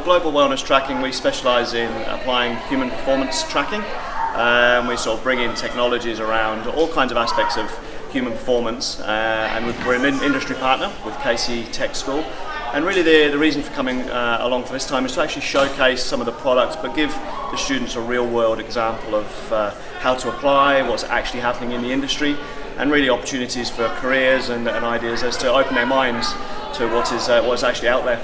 Global wellness tracking, we specialise in applying human performance tracking. We sort of bring in technologies around all kinds of aspects of human performance, and we're an industry partner with KC Tech School. And really the reason for coming along for this time is to actually showcase some of the products, but give the students a real world example of how to apply, what's actually happening in the industry, and really opportunities for careers and ideas as to open their minds to what is actually out there.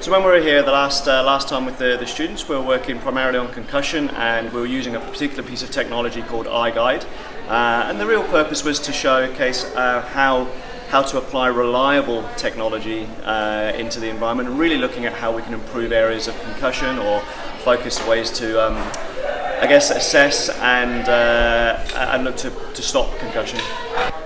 So when we were here the last time with the students, we were working primarily on concussion, and we were using a particular piece of technology called iGuide. And the real purpose was to showcase how to apply reliable technology into the environment, and really looking at how we can improve areas of concussion or focus ways to assess and look to stop concussion.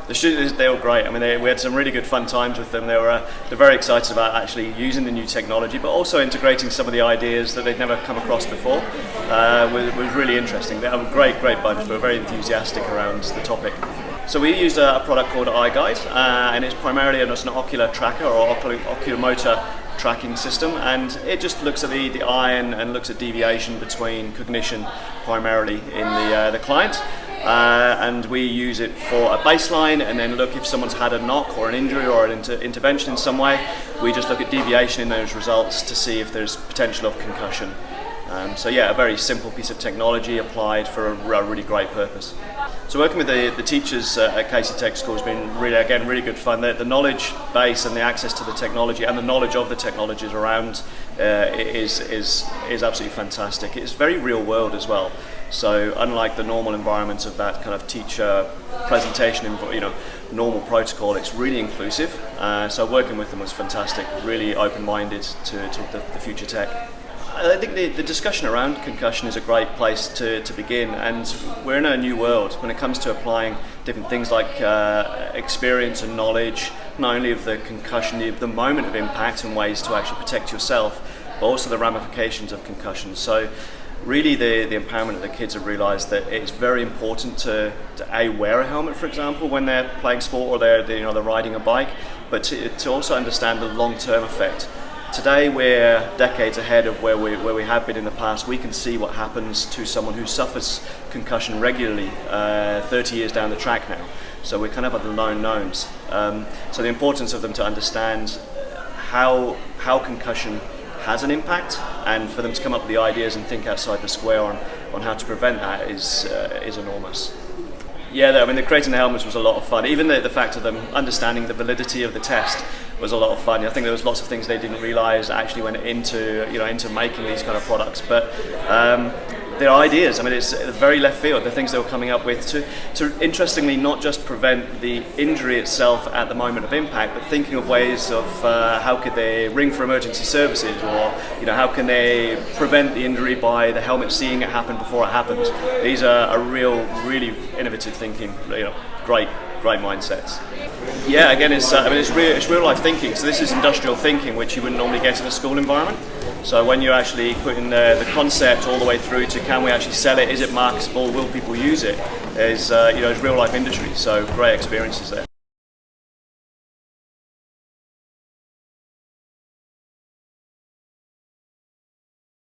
The students, they were great. I mean, we had some really good fun times with them. They're very excited about actually using the new technology, but also integrating some of the ideas that they'd never come across before. Was really interesting. They have a great bunch. They were very enthusiastic around the topic. So we used a product called iGuide, and it's primarily just an ocular tracker or oculomotor tracking system, and it just looks at the eye and looks at deviation between cognition primarily in the client. And we use it for a baseline, and then look if someone's had a knock or an injury or an intervention in some way. We just look at deviation in those results to see if there's potential of concussion. So yeah, a very simple piece of technology applied for a really great purpose. So working with the teachers at KC Tech School has been really good fun. The knowledge base and the access to the technology and the knowledge of the technologies around is absolutely fantastic. It's very real world as well. So unlike the normal environment of that kind of teacher presentation, normal protocol, it's really inclusive. So working with them was fantastic. Really open-minded to the future tech. I think the discussion around concussion is a great place to begin, and we're in a new world when it comes to applying different things like experience and knowledge, not only of the concussion, the moment of impact and ways to actually protect yourself, but also the ramifications of concussion. So really the empowerment of the kids have realised that it's very important to wear a helmet, for example, when they're playing sport or they're riding a bike, but to also understand the long-term effect. Today we're decades ahead of where we have been in the past. We can see what happens to someone who suffers concussion regularly 30 years down the track now. So we're kind of at the known knowns. So the importance of them to understand how concussion has an impact, and for them to come up with the ideas and think outside the square on how to prevent that is enormous. Yeah, I mean, creating the helmets was a lot of fun. Even the fact of them understanding the validity of the test was a lot of fun. I think there was lots of things they didn't realise actually went into making these kind of products. But their ideas, I mean, it's very left field. The things they were coming up with to interestingly not just prevent the injury itself at the moment of impact, but thinking of ways of how could they ring for emergency services, or how can they prevent the injury by the helmet seeing it happen before it happens. These are really innovative thinking. Great mindsets. Yeah, again, it's real life thinking. So this is industrial thinking, which you wouldn't normally get in a school environment. So when you're actually putting the concept all the way through to can we actually sell it, is it marketable, will people use it, is real life industry. So great experiences there.